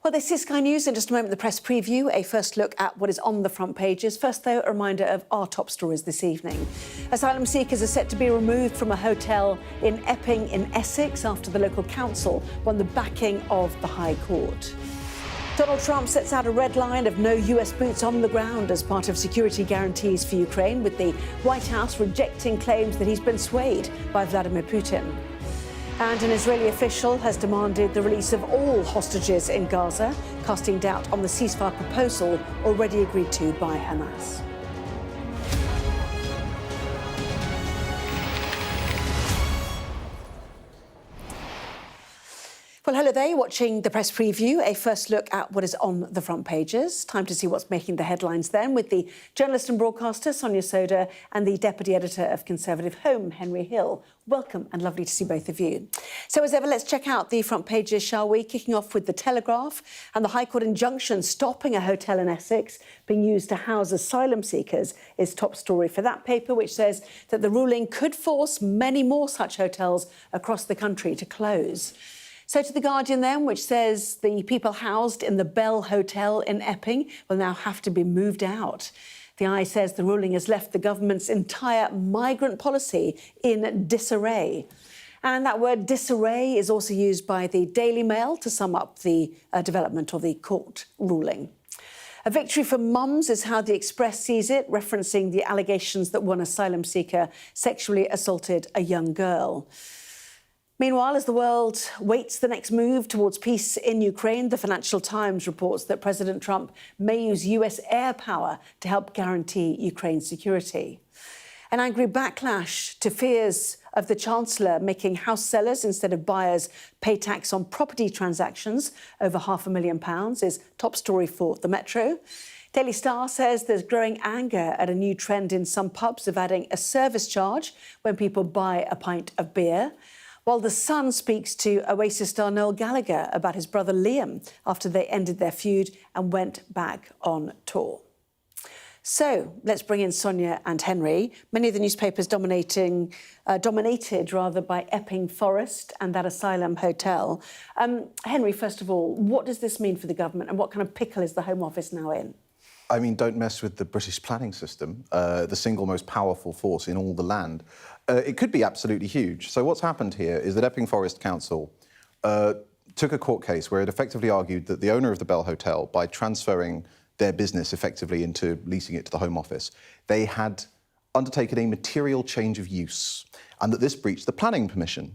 Well, this is Sky News. In just a moment, the press preview, a first look at what is on the front pages. First, though, a reminder of our top stories this evening. Asylum seekers are set to be removed from a hotel in Epping in Essex after the local council won the backing of the High Court. Donald Trump sets out a red line of no US boots on the ground as part of security guarantees for Ukraine, with the White House rejecting claims that he's been swayed by Vladimir Putin. And an Israeli official has demanded the release of all hostages in Gaza, casting doubt on the ceasefire proposal already agreed to by Hamas. Well, hello there, you're watching the press preview, a first look at what is on the front pages. Time to see what's making the headlines then, with the journalist and broadcaster Sonia Soda and the deputy editor of Conservative Home, Henry Hill. Welcome and lovely to see both of you. So as ever, let's check out the front pages, shall we? Kicking off with the Telegraph and the High Court injunction stopping a hotel in Essex being used to house asylum seekers is top story for that paper, which says that the ruling could force many more such hotels across the country to close. So to The Guardian then, which says the people housed in the Bell Hotel in Epping will now have to be moved out. The Eye says the ruling has left the government's entire migrant policy in disarray. And that word disarray is also used by the Daily Mail to sum up the development of the court ruling. A victory for mums is how the Express sees it, referencing the allegations that one asylum seeker sexually assaulted a young girl. Meanwhile, as the world waits the next move towards peace in Ukraine, the Financial Times reports that President Trump may use US air power to help guarantee Ukraine's security. An angry backlash to fears of the Chancellor making house sellers instead of buyers pay tax on property transactions over £500,000 is top story for the Metro. Daily Star says there's growing anger at a new trend in some pubs of adding a service charge when people buy a pint of beer. While The Sun speaks to Oasis star Noel Gallagher about his brother Liam after they ended their feud and went back on tour. So let's bring in Sonia and Henry. Many of the newspapers dominated by Epping Forest and that Asylum hotel. Henry, first of all, what does this mean for the government and what kind of pickle is the Home Office now in? I mean, don't mess with the British planning system, the single most powerful force in all the land. It could be absolutely huge. So what's happened here is that Epping Forest Council took a court case where it effectively argued that the owner of the Bell Hotel, by transferring their business effectively into leasing it to the Home Office, they had undertaken a material change of use and that this breached the planning permission.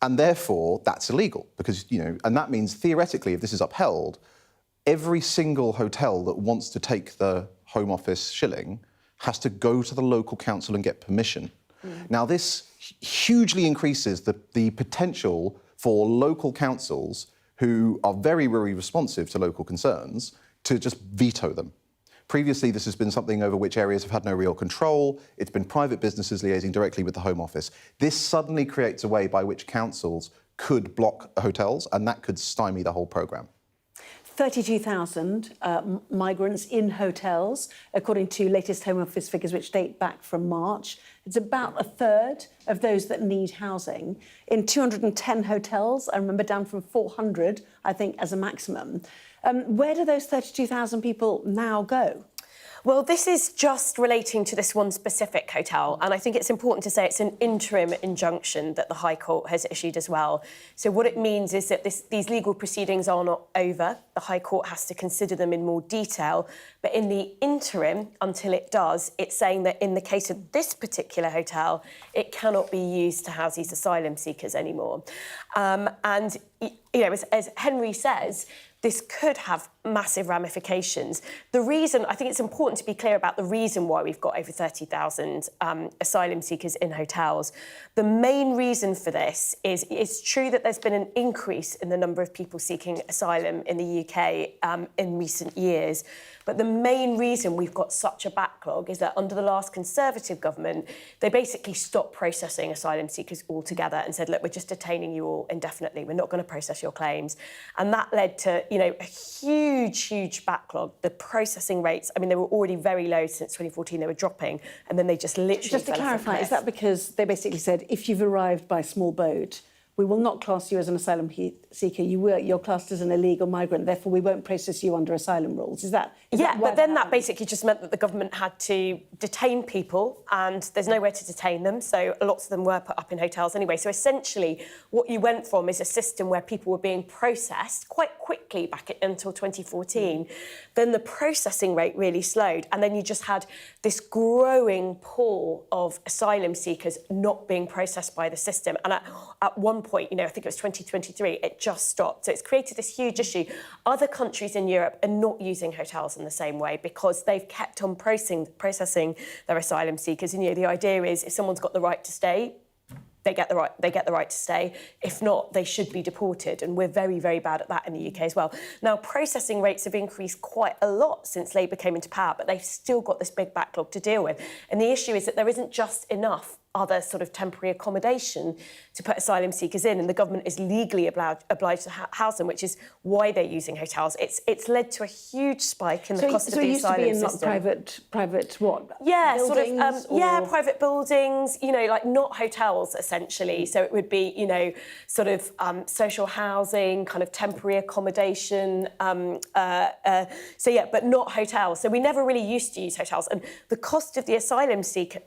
And therefore, that's illegal because, and that means theoretically, if this is upheld, every single hotel that wants to take the Home Office shilling has to go to the local council and get permission. Now, this hugely increases the potential for local councils who are very, very responsive to local concerns to just veto them. Previously, this has been something over which areas have had no real control. It's been private businesses liaising directly with the Home Office. This suddenly creates a way by which councils could block hotels, and that could stymie the whole programme. 32,000 migrants in hotels, according to latest Home Office figures, which date back from March. It's about a third of those that need housing. In 210 hotels, I remember, down from 400, I think, as a maximum. Where do those 32,000 people now go? Well, this is just relating to this one specific hotel, and I think it's important to say it's an interim injunction that the High Court has issued as well. So what it means is that these legal proceedings are not over. The High Court has to consider them in more detail. But in the interim, until it does, it's saying that in the case of this particular hotel, it cannot be used to house these asylum seekers anymore. And, as Henry says, this could have massive ramifications. The reason, I think it's important to be clear about the reason why we've got over 30,000 asylum seekers in hotels. The main reason for this is it's true that there's been an increase in the number of people seeking asylum in the UK in recent years. But the main reason we've got such a backlog is that under the last Conservative government, they basically stopped processing asylum seekers altogether and said, look, we're just detaining you all indefinitely. We're not going to process your claims. And that led to, a huge backlog. The processing rates, I mean, they were already very low since 2014. They were dropping, and then they just literally Just to clarify, is that because they basically said, if you've arrived by small boat, we will not class you as an asylum seeker. You're classed as an illegal migrant, therefore we won't process you under asylum rules. Is that yeah, why but then that happened? basically just meant that the government had to detain people, and there's nowhere to detain them, so lots of them were put up in hotels anyway. So essentially, what you went from is a system where people were being processed quite quickly until 2014. Then the processing rate really slowed, and then you just had this growing pool of asylum seekers not being processed by the system. And at one point, I think it was 2023, it just stopped. So it's created this huge issue. Other countries in Europe are not using hotels in the same way because they've kept on processing their asylum seekers. And the idea is if someone's got the right to stay, they get the right to stay. If not, they should be deported. And we're very, very bad at that in the UK as well. Now, processing rates have increased quite a lot since Labour came into power, but they've still got this big backlog to deal with. And the issue is that there isn't just enough other sort of temporary accommodation to put asylum seekers in, and the government is legally obliged to house them, which is why they're using hotels. It's led to a huge spike in the cost of the asylum system. So it used to be in private what? Yeah, buildings, private buildings, like not hotels essentially. So it would be, social housing, kind of temporary accommodation. But not hotels. So we never really used to use hotels, and the cost of the asylum seeker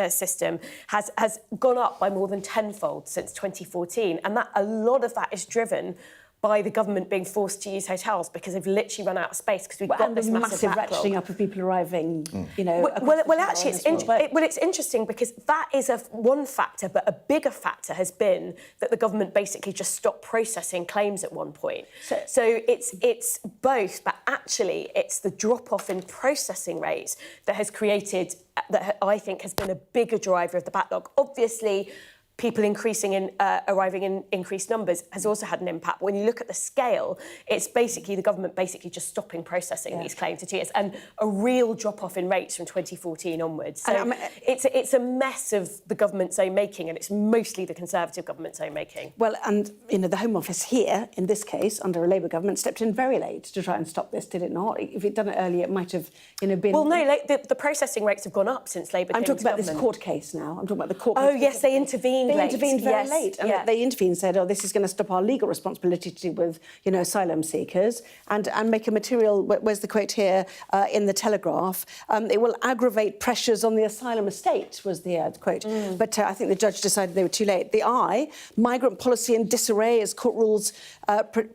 system has gone up by more than tenfold since 2014, and a lot of that is driven by the government being forced to use hotels because they've literally run out of space because we've got this massive backlog. Ratcheting up of people arriving, it's interesting because that is one factor, but a bigger factor has been that the government basically just stopped processing claims at one point. So it's both, but actually it's the drop-off in processing rates that has created, that I think has been a bigger driver of the backlog. Obviously, people arriving in increased numbers has also had an impact. When you look at the scale, it's basically the government just stopping processing these claims for 2 years, and a real drop-off in rates from 2014 onwards. So it's a mess of the government's own making, and it's mostly the Conservative government's own making. Well, and the Home Office here, in this case, under a Labour government, stepped in very late to try and stop this, did it not? If it'd done it earlier, it might have, been... Well, no, the processing rates have gone up since Labour came into government. I'm talking about this court case now. I'm talking about the court case. Oh, yes, they intervened. They intervened very late. And they intervened and said, this is going to stop our legal responsibility to do with, asylum seekers and make a material, where's the quote here, in the Telegraph, it will aggravate pressures on the asylum estate, was the quote. But I think the judge decided they were too late. The I, migrant policy in disarray as court rules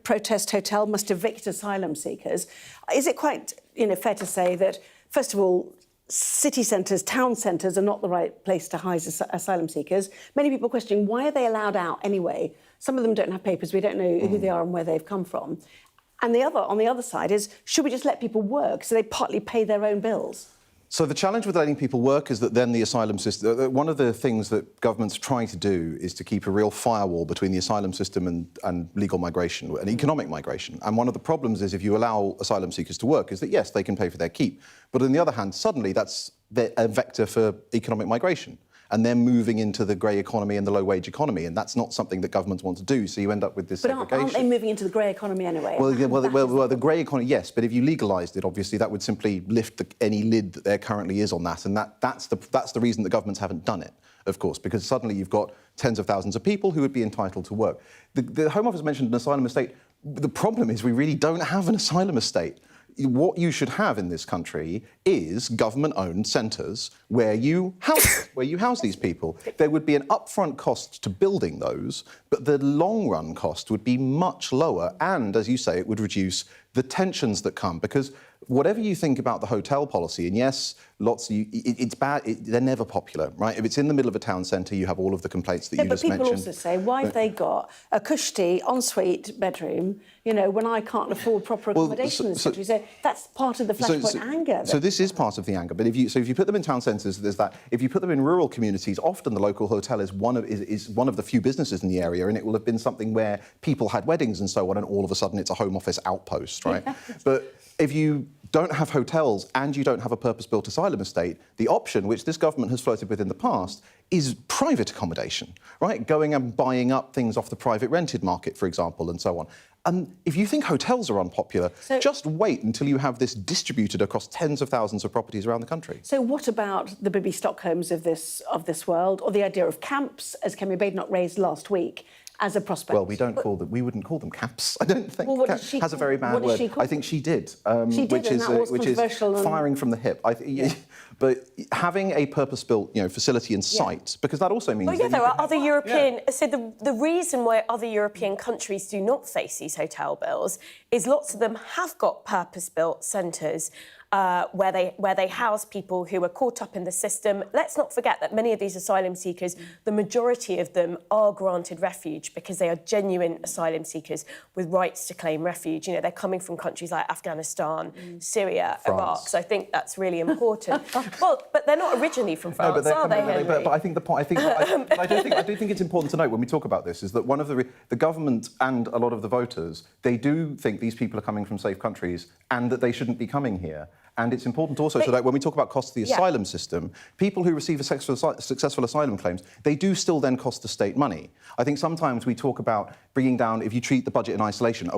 protest hotel must evict asylum seekers. Is it quite, fair to say that, first of all, city centres, town centres are not the right place to house asylum seekers. Many people questioning why are they allowed out anyway? Some of them don't have papers. We don't know who they are and where they've come from. And on the other side is, should we just let people work so they partly pay their own bills? So the challenge with letting people work is that then the asylum system... One of the things that government's trying to do is to keep a real firewall between the asylum system and legal migration and economic migration. And one of the problems is if you allow asylum seekers to work is that, yes, they can pay for their keep. But on the other hand, suddenly that's a vector for economic migration. And they're moving into the grey economy and the low-wage economy, and that's not something that governments want to do, so you end up with this segregation. But aren't they moving into the grey economy anyway? Well, the grey economy, yes, but if you legalised it, obviously, that would simply lift any lid that there currently is on that, and that's the reason the governments haven't done it, of course, because suddenly you've got tens of thousands of people who would be entitled to work. The Home Office mentioned an asylum estate. The problem is we really don't have an asylum estate. What you should have in this country is government-owned centres where you house these people. There would be an upfront cost to building those, but the long-run cost would be much lower, and, as you say, it would reduce the tensions that come, because whatever you think about the hotel policy, and yes, it's bad, they're never popular, right? If it's in the middle of a town centre, you have all of the complaints that you just mentioned. But people also say, why have they got a cushy ensuite bedroom, when I can't afford proper accommodation in this country? So that's part of the flashpoint anger. So this is part of the anger, but if you put them in town centres, there's that. If you put them in rural communities, often the local hotel is one of the few businesses in the area, and it will have been something where people had weddings and so on, and all of a sudden it's a Home Office outpost, right? But if you don't have hotels and you don't have a purpose-built asylum estate, the option, which this government has flirted with in the past, is private accommodation, right? Going and buying up things off the private rented market, for example, and so on. And if you think hotels are unpopular, just wait until you have this distributed across tens of thousands of properties around the country. So what about the Bibi Stockholms of this world, or the idea of camps, as Kemi Badenoch raised last week? as a prospect. Well, we don't call them. We wouldn't call them camps. I don't think. Well, what did she- has a very bad what did word. she call I think she did. She did, and that was which is controversial and- firing from the hip. But having a purpose-built, facility in sight, because that also means. Well, yeah, that there you are can other European. So the reason why other European countries do not face these hotel bills is lots of them have got purpose-built centres where they house people who are caught up in the system. Let's not forget that many of these asylum seekers, the majority of them are granted refuge because they are genuine asylum seekers with rights to claim refuge. You know, they're coming from countries like Afghanistan, Syria, France. Iraq. So I think that's really important. Well, but they're not originally from France, are they, Henry? But I think the point. I do think it's important to note when we talk about this is that one of the government and a lot of the voters, they do think these people are coming from safe countries and that they shouldn't be coming here. And it's important also so that when we talk about cost of the asylum system, people who receive successful asylum claims, they do still then cost the state money. I think sometimes we talk about bringing down, if you treat the budget in isolation,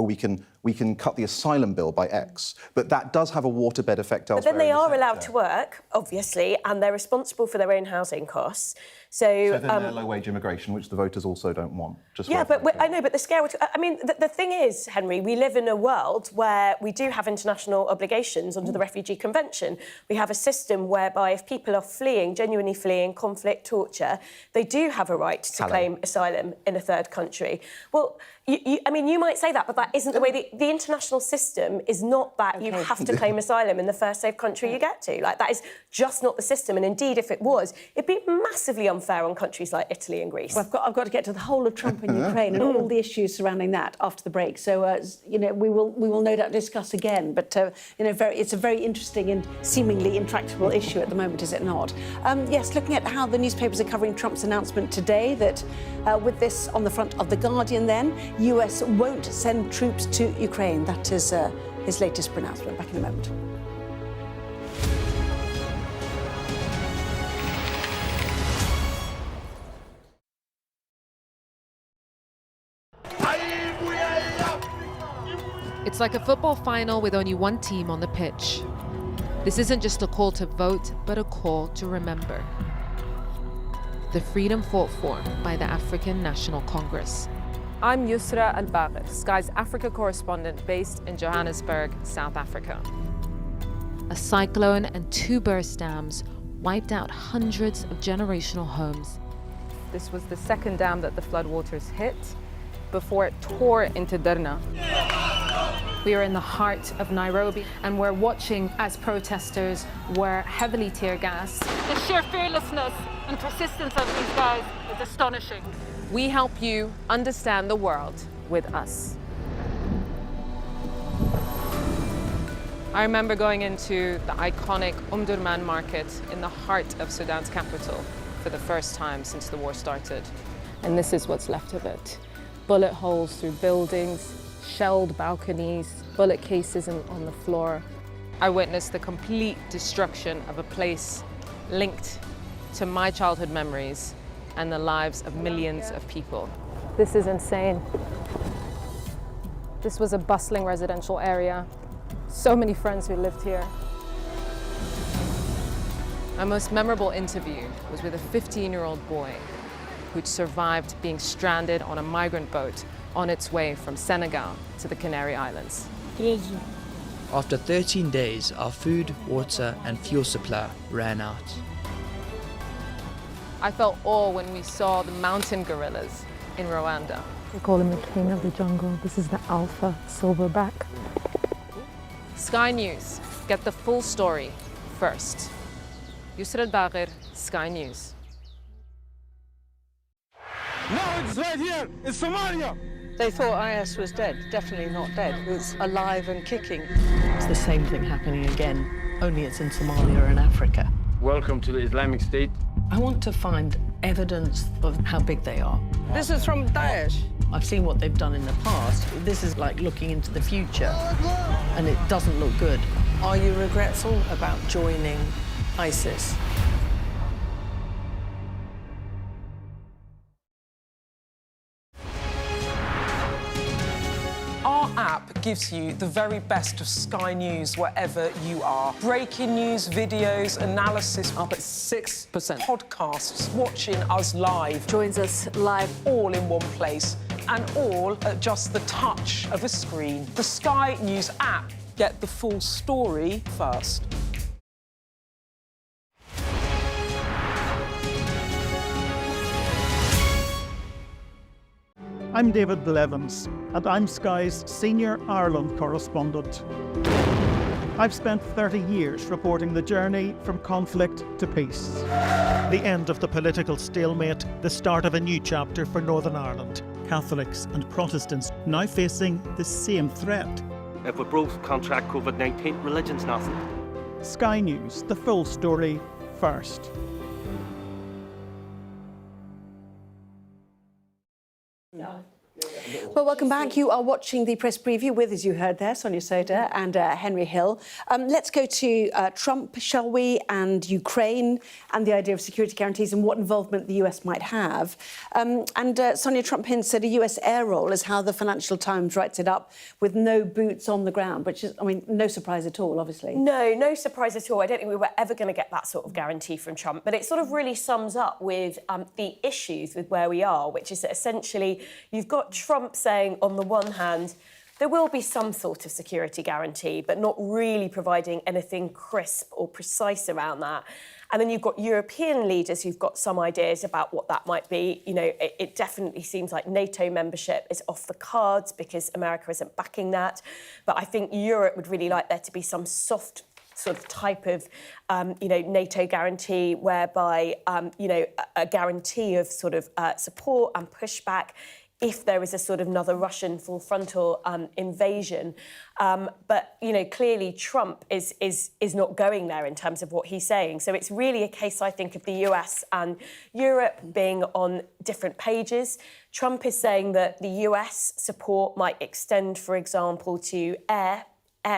we can cut the asylum bill by X, but that does have a waterbed effect elsewhere. But then they are allowed to work, obviously, and they're responsible for their own housing costs. So then they're low-wage immigration, which the voters also don't want. Yeah, but I know, but the scale... I mean, the thing is, Henry, we live in a world where we do have international obligations under the Refugee Convention. We have a system whereby if people are fleeing, genuinely fleeing conflict, torture, they do have a right to claim asylum in a third country. Well, you might say that, but that isn't the way... The international system is not that you have to claim asylum in the first safe country you get to. Like, that is just not the system. And indeed, if it was, it'd be massively unfair on countries like Italy and Greece. Well, I've got to get to the whole of Trump and Ukraine and all the issues surrounding that after the break. So, we will no doubt discuss again. But, it's a very interesting and seemingly intractable issue at the moment, is it not? Yes, looking at how the newspapers are covering Trump's announcement today that with this on the front of The Guardian then, US won't send troops to Ukraine. That is his latest pronouncement. Back in a moment. It's like a football final with only one team on the pitch. This isn't just a call to vote, but a call to remember. The freedom fought for by the African National Congress. I'm Yusra Al-Bagher, Sky's Africa correspondent based in Johannesburg, South Africa. A cyclone and 2 burst dams wiped out hundreds of generational homes. This was the second dam that the floodwaters hit before it tore into Derna. We are in the heart of Nairobi, and we're watching as protesters were heavily tear gassed. The sheer fearlessness and persistence of these guys is astonishing. We help you understand the world with us. I remember going into the iconic Durman market in the heart of Sudan's capital for the first time since the war started. And this is what's left of it. Bullet holes through buildings, shelled balconies, bullet cases on the floor. I witnessed the complete destruction of a place linked to my childhood memories and the lives of millions of people. This is insane. This was a bustling residential area. So many friends who lived here. My most memorable interview was with a 15-year-old boy who'd survived being stranded on a migrant boat on its way from Senegal to the Canary Islands. After 13 days, our food, water and fuel supply ran out. I felt awe when we saw the mountain gorillas in Rwanda. They call him the king of the jungle. This is the alpha silverback. Sky News, get the full story first. Yusra Al-Bagher, Sky News. No, it's right here in Somalia. They thought IS was dead. Definitely not dead. It's alive and kicking. It's the same thing happening again, only it's in Somalia and Africa. Welcome to the Islamic State. I want to find evidence of how big they are. This is from Daesh. I've seen what they've done in the past. This is like looking into the future, and it doesn't look good. Are you regretful about joining ISIS? Our app gives you the very best of Sky News wherever you are. Breaking news, videos, analysis up at 6%. Podcasts, watching us live. Joins us live. All in one place. and all at just the touch of a screen. The Sky News app. Get the full story first. I'm David Blevins, and I'm Sky's senior Ireland correspondent. I've spent 30 years reporting the journey from conflict to peace. The end of the political stalemate, the start of a new chapter for Northern Ireland. Catholics and Protestants now facing the same threat. If we both contract COVID-19, religion's nothing. Sky News, the full story first. Well, welcome back. You are watching the press preview with, as you heard there, Sonia Soda and Henry Hill. Let's go to Trump, shall we, and Ukraine and the idea of security guarantees and what involvement the US might have. Sonia, Trump hints at a US air role is how the Financial Times writes it up, with no boots on the ground, which is, I mean, no surprise at all, obviously. No surprise at all. I don't think we were ever going to get that sort of guarantee from Trump, but it sort of really sums up with the issues with where we are, which is that essentially you've got Trump saying, on the one hand, there will be some sort of security guarantee, but not really providing anything crisp or precise around that. And then you've got European leaders who've got some ideas about what that might be. You know, it definitely seems like NATO membership is off the cards because America isn't backing that. But I think Europe would really like there to be some soft sort of type of, NATO guarantee whereby, a guarantee of sort of support and pushback if there is a sort of another Russian full frontal invasion. But, clearly Trump is not going there in terms of what he's saying. So it's really a case, I think, of the US and Europe being on different pages. Trump is saying that the US support might extend, for example, to air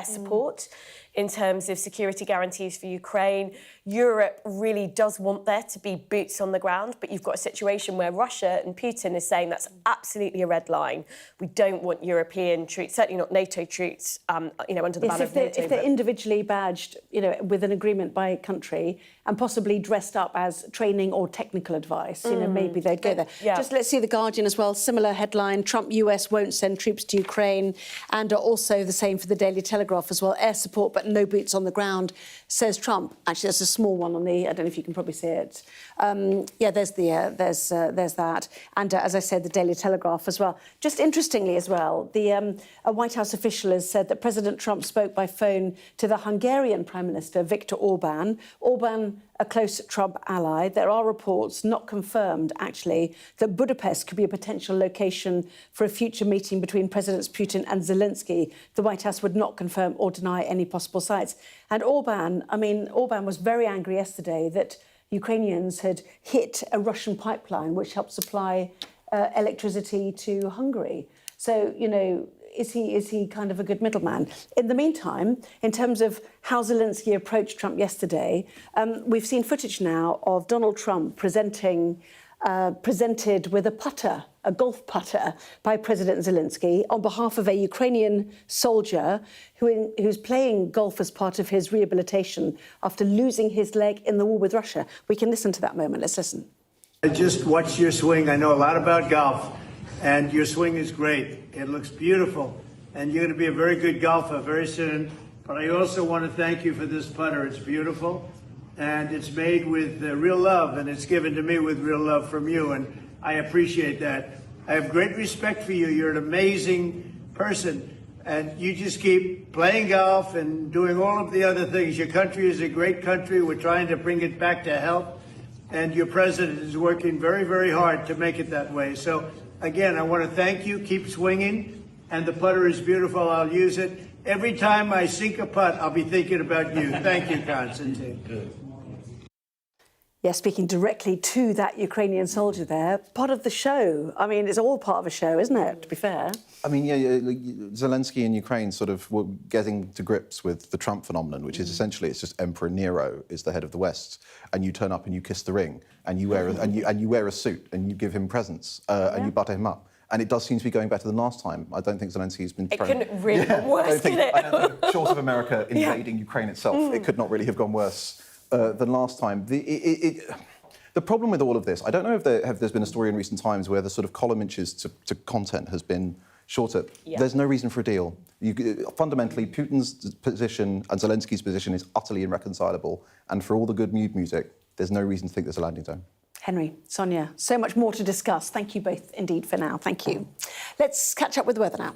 support in terms of security guarantees for Ukraine. Europe really does want there to be boots on the ground, but you've got a situation where Russia and Putin is saying that's absolutely a red line. We don't want European troops, certainly not NATO troops, under the banner of NATO. If they're individually badged, with an agreement by country and possibly dressed up as training or technical advice, maybe they'd go there. Yeah. Just let's see The Guardian as well. Similar headline, Trump, US won't send troops to Ukraine, and also the same for the Daily Telegraph as well. Air support, but no boots on the ground, says Trump. Actually, there's a small one on the, I don't know if you can probably see it. There's that. And as I said, the Daily Telegraph as well. Just interestingly as well, a White House official has said that President Trump spoke by phone to the Hungarian Prime Minister, Viktor Orban. Orban, a close Trump ally. There are reports, not confirmed actually, that Budapest could be a potential location for a future meeting between Presidents Putin and Zelensky. The White House would not confirm or deny any possible sites. And Orban was very angry yesterday that Ukrainians had hit a Russian pipeline which helped supply electricity to Hungary. So, is he kind of a good middleman? In the meantime, in terms of how Zelensky approached Trump yesterday, we've seen footage now of Donald Trump presented with a putter, a golf putter, by President Zelensky on behalf of a Ukrainian soldier who's playing golf as part of his rehabilitation after losing his leg in the war with Russia. We can listen to that moment. Let's listen. I just watched your swing. I know a lot about golf. And your swing is great. It looks beautiful. And you're going to be a very good golfer very soon. But I also want to thank you for this putter. It's beautiful. And it's made with real love. And it's given to me with real love from you. And I appreciate that. I have great respect for you. You're an amazing person. And you just keep playing golf and doing all of the other things. Your country is a great country. We're trying to bring it back to health. And your president is working very, very hard to make it that way. So again, I want to thank you. Keep swinging. And the putter is beautiful. I'll use it. Every time I sink a putt, I'll be thinking about you. Thank you, Constantine. Yeah, speaking directly to that Ukrainian soldier there, part of the show. I mean, it's all part of a show, isn't it, to be fair? I mean, Zelensky in Ukraine sort of were getting to grips with the Trump phenomenon, which is essentially it's just Emperor Nero is the head of the West, and you turn up and you kiss the ring, and you wear you wear a suit, and you give him presents, and you butter him up. And it does seem to be going back to the last time. I don't think Zelensky's been... It couldn't really get worse, could it? I don't think, short of America invading Ukraine itself, it could not really have gone worse than last time. The problem with all of this, I don't know if there's been a story in recent times where the sort of column inches to content has been shorter. Yeah. There's no reason for a deal. Fundamentally, Putin's position and Zelensky's position is utterly irreconcilable. And for all the good mood music, there's no reason to think there's a landing zone. Henry, Sonia, so much more to discuss. Thank you both indeed for now. Thank you. Let's catch up with the weather now.